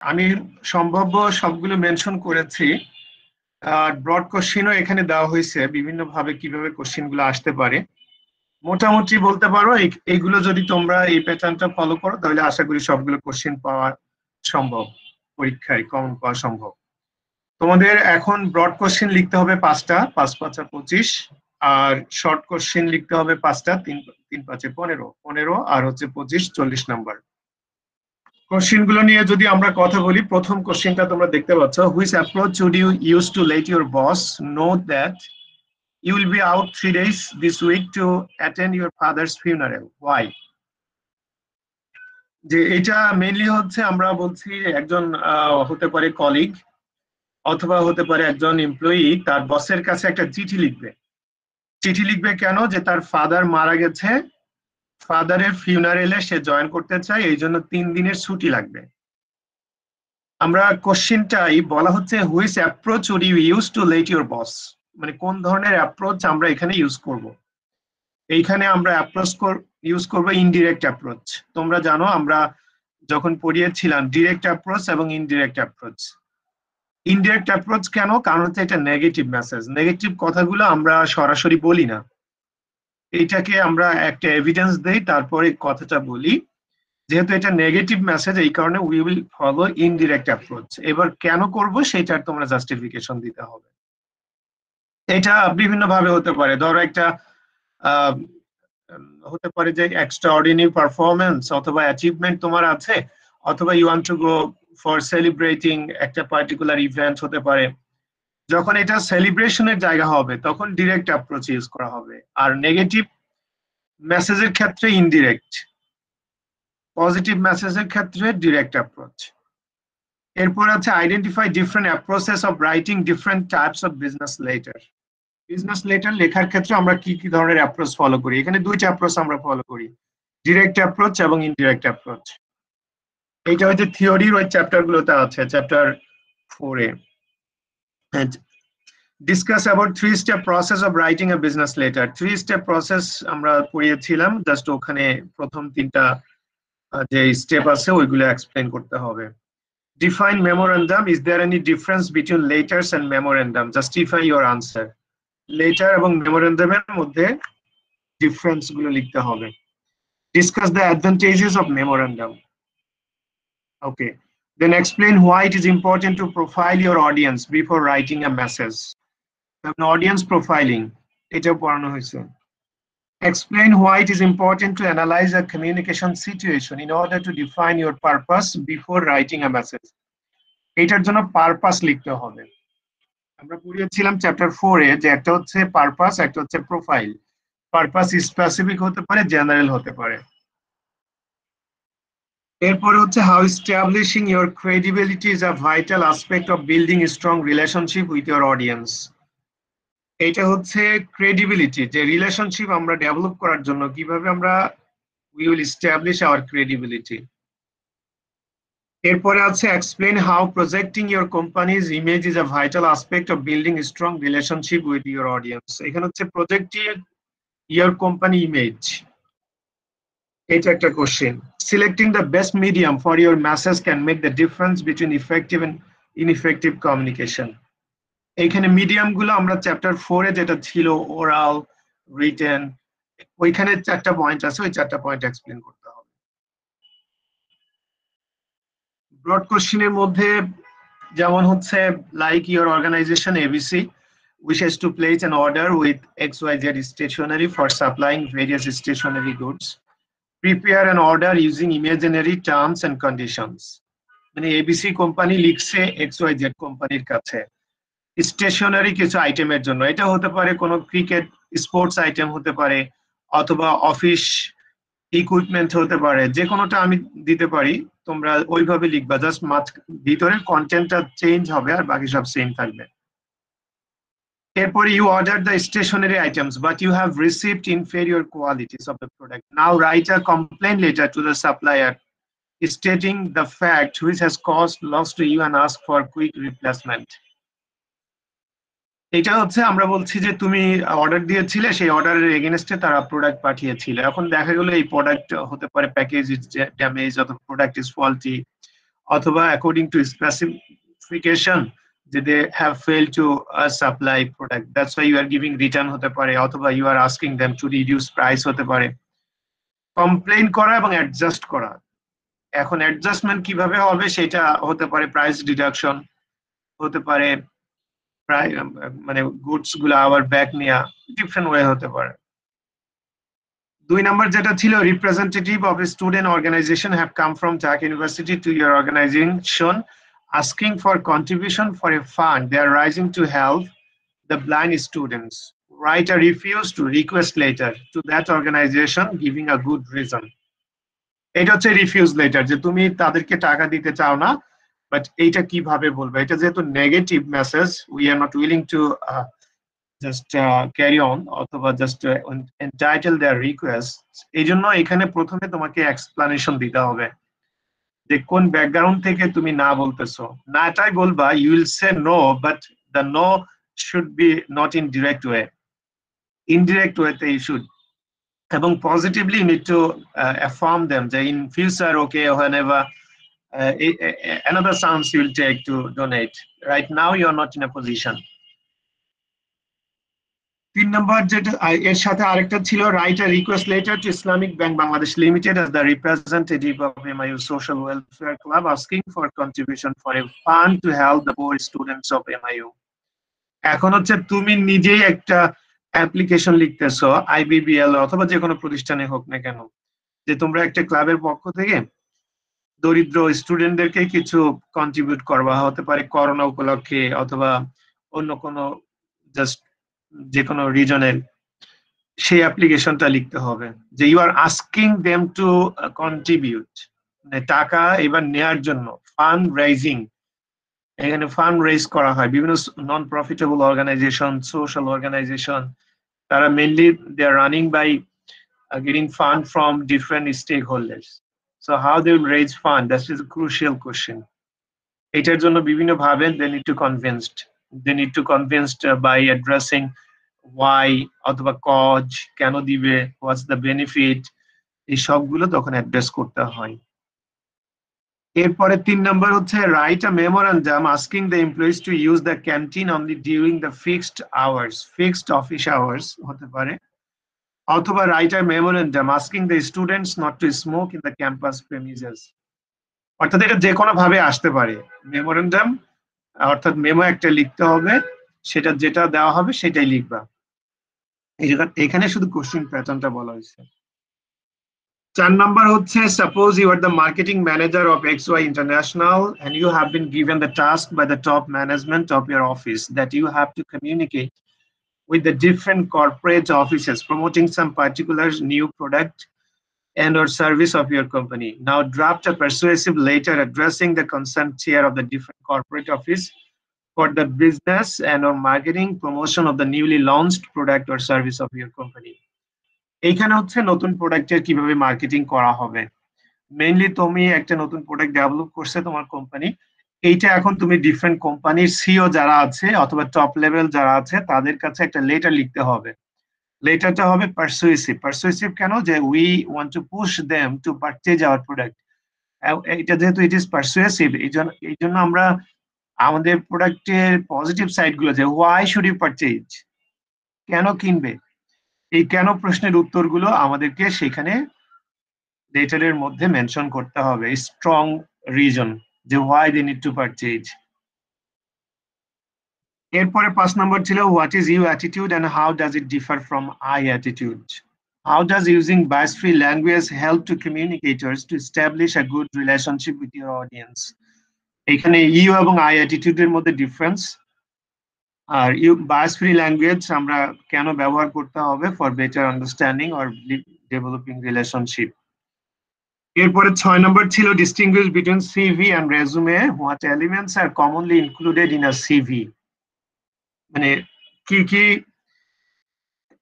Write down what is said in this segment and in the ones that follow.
আমি সম্ভাব্য সবগুলো মেনশন করেছি। আর ব্রড কোশ্চেনও এখানে দেওয়া হয়েছে, বিভিন্ন ভাবে কিভাবে কোশ্চেন গুলো আসতে পারে। মোটামুটি বলতে পারো এইগুলো যদি তোমরা এই প্যাটার্নটা ফলো করো তাহলে আশা করি সবগুলো কোশ্চেন পাওয়া সম্ভব, পরীক্ষায় কমন পাওয়া সম্ভব। তোমাদের এখন ব্রড কোশ্চেন লিখতে হবে 5টা, 5×5 = 25। আর শর্ট কোশ্চেন লিখতে হবে 5টা, 3×5 = 15, 15 আর হচ্ছে 25, 40 নাম্বার। কোশ্চেন গুলো নিয়ে যদি আমরা কথা বলি, প্রথম কোশ্চেনটা তোমরা দেখতে পাচ্ছ, which approach would you use to let your boss know that you will be out 3 days this week to attend your father's funeral. Why? যে এটা মেইনলি হচ্ছে আমরা বলছি একজন হতে পারে কলিগ অথবা হতে পারে একজন এমপ্লয়ি তার বসের কাছে একটা চিঠি লিখবে। চিঠি লিখবে কেন? যে তার ফাদার মারা গেছে, ফাদারের ফিউনারেলে সে জয়েন করতে চায়, এই জন্য 3 দিনের ছুটি লাগবে। আমরা কোশ্চেনটাই বলা হচ্ছে which approach would you use to let your boss, মানে কোন ধরনের অ্যাপ্রোচ আমরা এখানে ইউজ করব। এইখানে আমরা অ্যাপ্রোচ ইউজ করব ইনডিরেক্ট অ্যাপ্রোচ। তোমরা জানো আমরা যখন পড়িয়েছিলাম ডিরেক্ট অ্যাপ্রোচ এবং ইনডিরেক্ট অ্যাপ্রোচ। ইনডিরেক্ট অ্যাপ্রোচ কেন? কারণ হচ্ছে এটা নেগেটিভ মেসেজ, নেগেটিভ কথাগুলো আমরা সরাসরি বলি না, এইটাকে আমরা একটা এভিডেন্স দেই তারপরে কথাটা বলি। যেহেতু এটা নেগেটিভ মেসেজ এই কারণে we will follow indirect approach. এবার কেন করব সেটার তোমরা জাস্টিফিকেশন দিতে হবে। এটা বিভিন্ন ভাবে হতে পারে, ধরো একটা হতে পারে যে এক্সট্রা অর্ডিনারি পারফরমেন্স অথবা অ্যাচিভমেন্ট তোমার আছে, অথবা you want to go for celebrating একটা পার্টিকুলার ইভেন্ট হতে পারে। যখন এটা সেলিব্রেশনের জায়গা হবে তখন ডিরেক্ট অ্যাপ্রোচ ইউজ করা হবে, আর নেগেটিভ মেসেজের ক্ষেত্রে ইনডিরেক্ট, পজিটিভ মেসেজের ক্ষেত্রে ডিরেক্ট অ্যাপ্রোচ। এরপর আছে identify different approaches of writing different types of business letter. Business letter লেখার ক্ষেত্রে আমরা কি কি ধরনের অ্যাপ্রোচ ফলো করি? এখানে 2টা অ্যাপ্রোচ আমরা ফলো করি, ডিরেক্ট অ্যাপ্রোচ এবং ইনডিরেক্ট অ্যাপ্রোচ। এইটা হচ্ছে থিওরির ওই চ্যাপ্টার গুলোতে আছে, চ্যাপ্টার 4-এ। Discuss about 3 step process of writing a business letter. 3 step process আমরা পড়িয়েছিলাম, জাস্ট ওখানে প্রথম 3টা যে স্টেপ আছে ওইগুলো এক্সপ্লেন করতে হবে। Define memorandum, is there any difference between letters and memorandum? Justify your answer. Letter এবং মেমোরেন্ডামের মধ্যে ডিফারেন্স গুলো লিখতে হবে। Discuss the advantages of memorandum. Okay. Then explain why it is important to profile your audience before writing a message. Audience profiling, এটা পড়ানো হয়েছে। Explain why it is important to analyze a communication situation in order to define your purpose before writing a message. এটার জন্য purpose লিখতে হবে। আমরা পড়িয়েছিলাম chapter 4-এ যে একটা হচ্ছে পারপাস, একটা হচ্ছে প্রোফাইল। পারপাস স্পেসিফিক হতে পারে, জেনারেল হতে পারে। এরপরে হচ্ছে how establishing your credibility is a vital aspect of building a strong relationship with your audience. এটা হচ্ছে ক্রেডিবিলিটি, যে রিলেশনশিপ আমরা ডেভেলপ করার জন্য কিভাবে আমরা we will establish our credibility. এরপরে আছে explain how projecting your company's image is a vital aspect of building a strong relationship with your audience. এখানে হচ্ছে প্রজেক্টিং ইওর কোম্পানি ইমেজ, এটা একটা question. Selecting the best medium for your message can make the difference between effective and ineffective communication. এইখানে medium গুলো আমরা chapter 4-এ যেটা ছিল oral, written, ওইখানে 4টা পয়েন্ট আছে, ওই 4টা পয়েন্ট এক্সপ্লেন করতে হবে। ব্রড কোশ্চেনের মধ্যে যেমন হচ্ছে like your organisation ABC wishes to place an order with XYZ stationery for supplying various stationery goods. Prepare an order using imaginary terms and conditions. মানে এবিসি কোম্পানি লিখছে XYZ কোম্পানির কাছে স্টেশনারি কিছু আইটেমের জন্য। এটা হতে পারে কোনো ক্রিকেট স্পোর্টস আইটেম হতে পারে, অথবা অফিস ইকুইপমেন্ট হতে পারে, যে কোনোটা আমি দিতে পারি, তোমরা ওইভাবে লিখবা, জাস্ট ভিতরের কন্টেন্টটা চেঞ্জ হবে আর বাকি সব সেম থাকবে। এরপরে you ordered the stationery items but you have received inferior qualities of the product. Now write a complaint letter to the supplier stating the fact which has caused loss to you and ask for quick replacement. এটা হচ্ছে আমরা বলছি যে তুমি order দিয়েছিলে, সেই অর্ডারের এগেইনস্টে তারা প্রোডাক্ট পাঠিয়েছিল, এখন দেখা গেল এই প্রোডাক্ট হতে পারে প্যাকেজ ইজ ড্যামেজ অথবা প্রোডাক্ট ইজ ফল্টি অথবা অ্যাকর্ডিং টু স্পেসিফিকেশন যে they have failed to supply product, that's why you are giving return হতে পারে, অথবা you are asking them to reduce price হতে পারে। কমপ্লেইন করা এবং অ্যাডজাস্ট করা, এখন অ্যাডজাস্টমেন্ট কিভাবে হবে সেটা হতে পারে প্রাইস ডিডাকশন, হতে পারে প্রায় মানে গুডস গুলো আবার ব্যাক নেওয়া, ডিফারেন্ট ওয়ে হতে পারে। 2 নাম্বার যেটা ছিল, representative of a student organisation have come from Dhaka university to your organisation asking for contribution for a fund they are raising to help the blind students. Write a refuse to request letter to that organization giving a good reason. এটা হচ্ছে refuse letter, যে তুমি তাদেরকে টাকা দিতে চাও না, but এইটা কিভাবে বলবে, এটা যেহেতু negative message, we are not willing to just carry on অথবা জাস্ট এন্টাইটেল দেয়ার রিকোয়েস্ট, এই জন্য এখানে প্রথমে তোমাকে এক্সপ্লানেশন দিতে হবে যে কোন ব্যাকগ্রাউন্ড থেকে তুমি না বলতেছো। নাটাই বলবা, you will say no, but the no should be not in direct way, indirect ওয়েতে ইউ শুড, এবং positively you need to affirm them that in future, okay, whenever another chance you will take to donate, right now you are not in a position. 3 number যেটা এর সাথে আরেকটা ছিল, write a request letter to Islamic Bank Bangladesh Limited as the representative of MIU Social Welfare Club asking for contribution for a fund to help the poor students of MIU. এখন হচ্ছে তুমি নিজেই একটা অ্যাপ্লিকেশন লিখতেছো আইবিবিএল অথবা যে কোনো প্রতিষ্ঠানে হোক না কেন, যে তোমরা একটা ক্লাবের পক্ষ থেকে দরিদ্র স্টুডেন্টদেরকে কিছু কন্ট্রিবিউট করবা, হতে পারে করোনা উপলক্ষে অথবা অন্য কোনো জাস্ট যে কোনো রিজনের, সেই অ্যাপ্লিকেশনটা লিখতে হবে যে you are asking them to contribute, মানে টাকা এবার নেয়ার জন্য, ফান্ড রেইজিং, এখানে ফান্ড রেজ করা হয় বিভিন্ন non profitable organization, social organization, তারা mainly they are running by getting fund from different stakeholders. So how they will raise fund, that is a crucial question. এটার জন্য বিভিন্ন ভাবে they need to convinced by addressing why অথবা cause, কেন দিবে, what's the benefit, এই সবগুলো তখন অ্যাড্রেস করতে হয়। এরপরে 3 নাম্বার হচ্ছে write a memorandum asking the employees to use the canteen only during the fixed hours, fixed office hours হতে পারে, অথবা write a memorandum asking the students not to smoke in the campus premises. অর্থাৎ এটা যে কোনো ভাবে আসতে পারে, মেমোরেন্ডাম অর্থাৎ মেমো একটা লিখতে হবে, সেটা যেটা দেওয়া হবে সেটাই লিখবা। এখানে শুধু কোশ্চেন প্যাটার্নটা বলা হয়েছে। 4 নাম্বার হচ্ছে, suppose you are the marketing manager of XY International and you have been given the task by the top management of your office that you have to communicate with the different corporate offices promoting some particular new product and or service of your company. Now draft a persuasive letter addressing the concerned chair of the different corporate office for the business and or marketing promotion of the newly launched product or service of your company. এইখানে হচ্ছে নতুন প্রোডাক্টের কিভাবে marketing করা হবে। Mainly তুমি একটা নতুন প্রোডাক্ট ডেভেলপ করছে তোমার কোম্পানি, এইটা এখন তুমি ডিফারেন্ট কোম্পানির সিও যারা আছে অথবা টপ লেভেল যারা আছে তাদের কাছে একটা লেটার লিখতে হবে। লেটারটা হবে পারসুয়েসিভ কেন, যে we want to push them to purchase hour product. এটা যেহেতু ইট ইজ পারসুয়েসিভ, এই জন্য আমরা আমাদের প্রোডাক্টের পজিটিভ সাইড গুলো, যে হোয়াই শুড ইউ পারচেজ, কেন কিনবে, এই কেন প্রশ্নের উত্তরগুলো আমাদেরকে সেখানে লেটারের মধ্যে মেনশন করতে হবে, স্ট্রং রিজন যে why they need to purchase. এরপরে 5 নাম্বার ছিল, what is you attitude and how does it differ from I attitude? How does using bias-free language help to communicators to establish a good relationship with your audience? এখানে you এবং I অ্যাটিটিউডের মধ্যে difference, are you bias-free language আমরা কেন ব্যবহার করতে হবে, for better understanding or developing relationship. এরপরে 6 number ছিল, distinguish between CV and resume, what elements are commonly included in a CV, মানে কি কি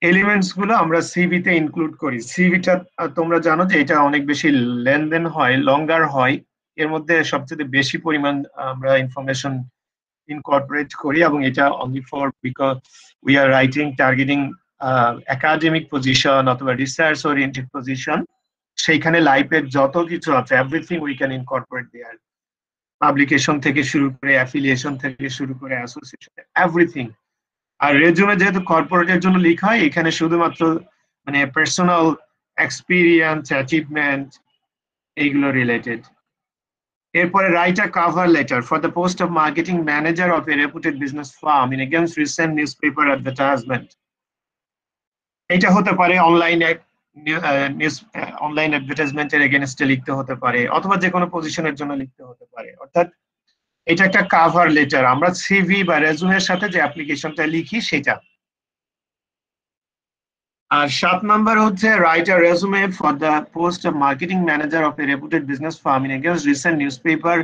এলিমেন্টস গুলো আমরা সিভি তে ইনক্লুড করি। সিভিটা তোমরা জানো যে এটা অনেক বেশি লেনদেন হয়, লঙ্গার হয়, এর মধ্যে সবচেয়ে বেশি পরিমাণ আমরা ইনফরমেশন ইনকর্পোরেট করি, এবং এটা only for because we are writing targeting academic position অথবা রিসার্চ ওরিয়েন্টেড পজিশন, সেইখানে লাইফের যত কিছু আছে everything we can incorporate there. Publication থেকে শুরু করে অ্যাফিলিয়েশন থেকে শুরু করে অ্যাসোসিয়েশন এভরিথিং। আর রেজুমে যেহেতু কর্পোরেটের জন্য লিখা হয়, এখানে শুধুমাত্র মানে পার্সোনাল এক্সপিরিয়েন্স, অ্যাচিভমেন্ট এইগুলো রিলেটেড। এরপরে write a cover letter for the post of marketing manager of A রেপুটেড business firm in against recent news paper advertisement. এটা হতে পারে অনলাইনে নিউজ, অনলাইন অ্যাডভার্টাইজমেন্টের এগেইনস্টে লিখতে হতে পারে, অথবা যে কোনো পজিশনের জন্য লিখতে হতে পারে। অর্থাৎ এটা একটা কাভার লেটার, আমরা সিভি বা রেজুমের সাথে যে অ্যাপ্লিকেশনটা লিখি সেটা। আর 7 নাম্বার হচ্ছে write a resume for the post of marketing manager of A রেপুটেড business firm in against recent newspaper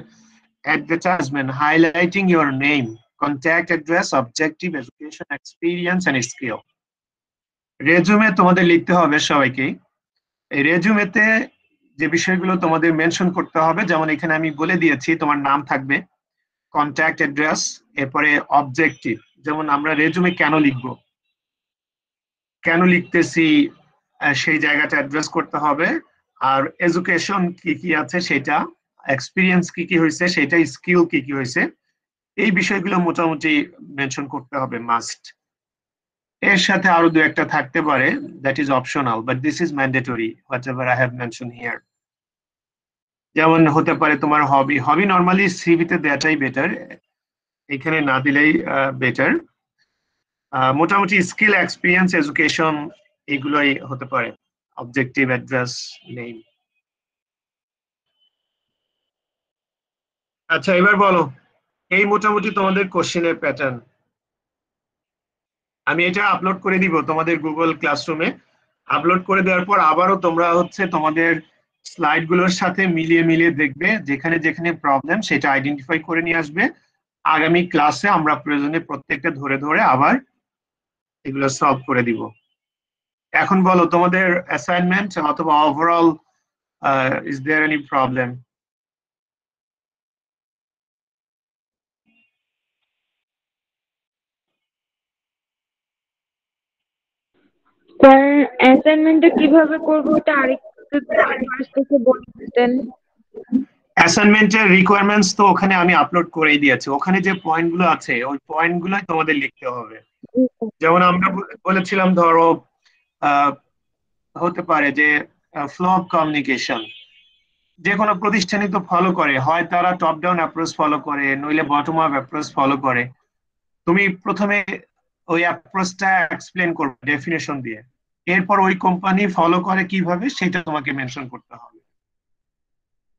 advertisement highlighting your name, contact address, objective, education, experience and skill. Resume তোমাদের লিখতে হবে সবাইকে। এই রেজুমেতে যে বিষয়গুলো তোমাদের মেনশন করতে হবে, যেমন এখানে আমি বলে দিয়েছি, তোমার নাম থাকবে, কন্ট্যাক্ট অ্যাড্রেস, এরপরে অবজেক্টিভ, যেমন আমরা রেজুমে কেন লিখবো, কেন লিখতেছি সেই জায়গাটা অ্যাড্রেস করতে হবে। আর এডুকেশন কি কি আছে সেটা, এক্সপিরিয়েন্স কি কি হয়েছে সেটা, স্কিল কি কি হয়েছে, এই বিষয়গুলো মোটামুটি মেনশন করতে হবে মাস্ট। এর সাথে আরো দু একটা থাকতে পারে, that is optional but this is mandatory what ever I have mention here. যেমন হতে পারে তোমার হবি, হবি নর্মালি সিভিতে দেওয়াটাই বেটার, এখানে না দিলেই বেটার। মোটামুটি স্কিল, এক্সপিরিয়েন্স, এডুকেশন এগুলোই হতে পারে, অবজেক্টিভ, অ্যাড্রেস, নেম। আচ্ছা এবার বলো, এই মোটামুটি তোমাদের কোশ্চেনের প্যাটার্ন। আমি এটা আপলোড করে দিব তোমাদের গুগল ক্লাসরুমে। আপলোড করে দেওয়ার পর আবারও তোমরা হচ্ছে তোমাদের স্লাইড গুলোর সাথে মিলিয়ে মিলিয়ে দেখবে, যেখানে যেখানে প্রবলেম সেটা আইডেন্টিফাই করে নিয়ে আসবে। আগামী ক্লাসে আমরা প্রয়োজনে প্রত্যেকটা ধরে ধরে আবার এগুলো সলভ করে দিব। এখন বলো তোমাদের অ্যাসাইনমেন্ট অথবা overall is there any problem? Sir অ্যাসাইনমেন্টটা কিভাবে করবো ওটা আরেকটু ফার্স্ট থেকে বলে দিতেন। অ্যাসাইনমেন্টের রিকোয়ারমেন্টস তো ওখানে আমি আপলোড করেই দিয়েছি, ওখানে যে পয়েন্টগুলো আছে ওই পয়েন্টগুলোই তোমাদের লিখতে হবে। যেমন আমরা বলেছিলাম, ধরো হতে পারে যে ফ্লো অফ কমিউনিকেশন, যে কোনো প্রতিষ্ঠানই তো ফলো করে, হয় তারা টপ ডাউন অ্যাপ্রোচ ফলো করে, নইলে বটম আপ অ্যাপ্রোচ ফলো করে। তুমি প্রথমে ওই অ্যাপ্রোচটা এক্সপ্লেন করবে ডেফিনেশন দিয়ে, এরপর ওই কোম্পানি ফলো করে কিভাবে সেটা তোমাকে মেনশন করতে হবে।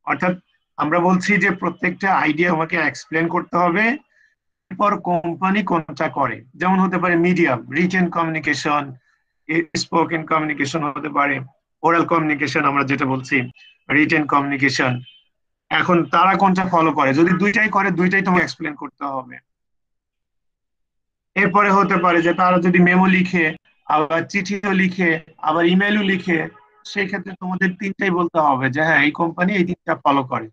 অর্থাৎ আমরা বলছি যে প্রত্যেকটা আইডিয়া তোমাকে এক্সপ্লেন করতে হবে, এরপর কোম্পানি কোনটা করে। যেমন হতে পারে medium, written communication, spoken communication হতে পারে, ওরাল কমিউনিকেশন আমরা যেটা বলছি, রিটেন কমিউনিকেশন। এখন তারা কোনটা ফলো করে, যদি দুইটাই করে দুইটাই তোমাকে এক্সপ্লেন করতে হবে। এরপরে হতে পারে যে তারা যদি মেমো লিখে, আবার চিঠিও লিখে, আবার ইমেলও লিখে, সেই ক্ষেত্রে তোমাদের তিনটাই বলতে হবে যে হ্যাঁ এই কোম্পানি এই তিনটা ফলো করে।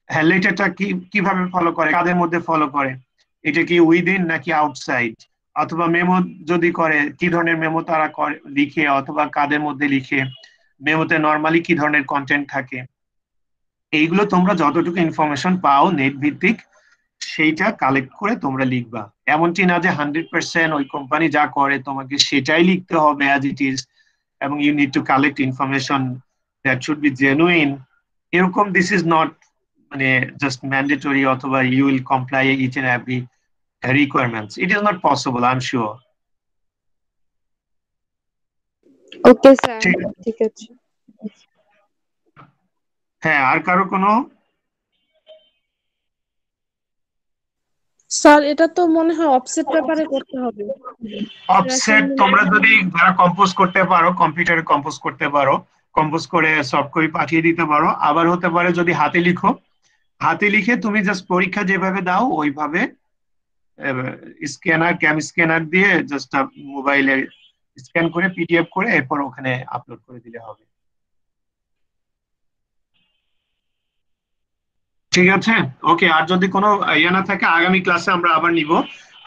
হ্যাঁ, লেটারটা কিভাবে ফলো করে, কাদের মধ্যে ফলো করে, এটা কি উইদিন নাকি আউটসাইড, অথবা মেমো যদি করে কি ধরনের মেমো তারা করে লিখে, অথবা কাদের মধ্যে লিখে, মেমোতে নর্মালি কি ধরনের কন্টেন্ট থাকে, এইগুলো তোমরা যতটুকু ইনফরমেশন পাও নেট ভিত্তিক সেইটা কালেক্ট করে তোমরা লিখবা। এমনটি না যে 100% ওই কোম্পানি যা করে তোমাকে সেটাই লিখতে হবে অ্যাজ ইট ইজ, এবং you need to collect information that should be genuine, এরকম দিস ইজ নট মানে জাস্ট ম্যান্ডেটরি, অথবা you will comply each and every requirements, it is not possible, I am sure. Okay sir, ঠিক আছে। হ্যাঁ, আর কারো কোনো? Sir এটা তো মনে হয় অফসেট পেপারে করতে হবে। অফসেট তোমরা যদি যারা কম্পোজ করতে পারো, কম্পিউটারে কম্পোজ করতে পারো, কম্পোজ করে সফট কপি পাঠিয়ে দিতে পারো। আবার হতে পারে যদি হাতে লিখো, হাতে লিখে তুমি জাস্ট পরীক্ষা যেভাবে দাও ওইভাবে স্ক্যানার, ক্যাম স্ক্যানার দিয়ে জাস্ট মোবাইলে স্ক্যান করে পিডিএফ করে এরপর ওখানে আপলোড করে দিলে হবে। ঠিক আছে, ওকে। আর যদি কোনো ইয়ে না থাকে আগামী ক্লাসে আমরা আবার নিব।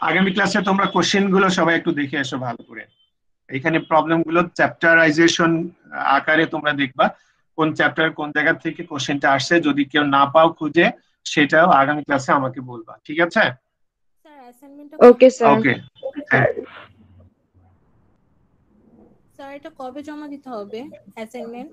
আগামী ক্লাসে তোমরা কোশ্চেন গুলো সবাই একটু দেখে এসো ভালো করে। এখানে প্রবলেম গুলো চ্যাপ্টারাইজেশন আকারে তোমরা দেখবা কোন চ্যাপ্টার কোন জায়গা থেকে কোশ্চেনটা আসছে, যদি কেউ না পাও খুঁজে সেটাও আগামী ক্লাসে আমাকে বলবা, ঠিক আছে? স্যার অ্যাসাইনমেন্টটা ওকে স্যার। ওকে, স্যার এটা কবে জমা দিতে হবে অ্যাসাইনমেন্ট?